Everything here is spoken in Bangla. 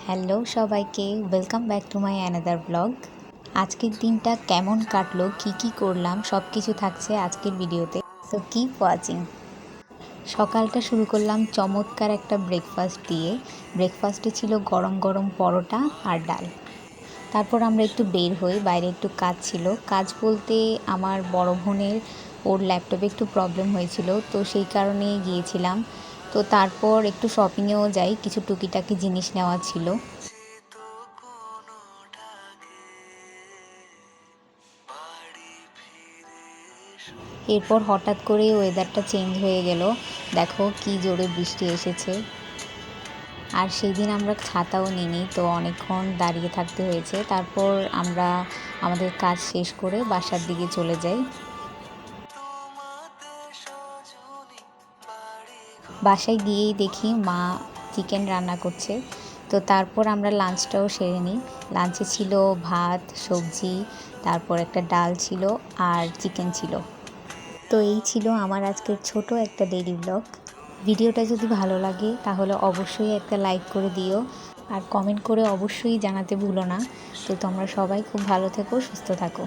হ্যালো সবাইকে, welcome back to my another blog. আজকের দিনটা কেমন কাটলো, কি করলাম সব কিছু থাকছে আজকের ভিডিওতে, সো কিপ ওয়াচিং। সকালটা শুরু করলাম চমৎকার একটা ব্রেকফাস্ট দিয়ে। ব্রেকফাস্টে ছিল গরম গরম পরোটা আর ডাল। তারপর আমরা একটু বের হই, বাইরে একটু কাজ ছিল। কাজ বলতে আমার বড় বোনের ওর ল্যাপটপে একটু প্রবলেম হয়েছিল, তো সেই কারণে গিয়েছিলাম। তো তারপর একটু শপিংয়েও যাই, কিছু টুকিটাকি জিনিস নেওয়া ছিল। এরপর হঠাৎ করে ওয়েদারটা চেঞ্জ হয়ে গেল, দেখো কি জোরে বৃষ্টি এসেছে। আর সেই দিন আমরা ছাতাও নিইনি, তো অনেকক্ষণ দাঁড়িয়ে থাকতে হয়েছে। তারপর আমরা আমাদের কাজ শেষ করে বাসার দিকে চলে যাই। বাসায় গিয়েই দেখি মা চিকেন রান্না করছে। তো তারপর আমরা লাঞ্চটাও সেরে নিই। লাঞ্চে ছিল ভাত, সবজি, তারপর একটা ডাল ছিল আর চিকেন ছিল। তো এই ছিল আমার আজকের ছোট একটা ডেইলি ব্লগ। ভিডিওটা যদি ভালো লাগে তাহলে অবশ্যই একটা লাইক করে দিও, আর কমেন্ট করে অবশ্যই জানাতে ভুলো না। তো তোমরা সবাই খুব ভালো থেকো, সুস্থ থাকো।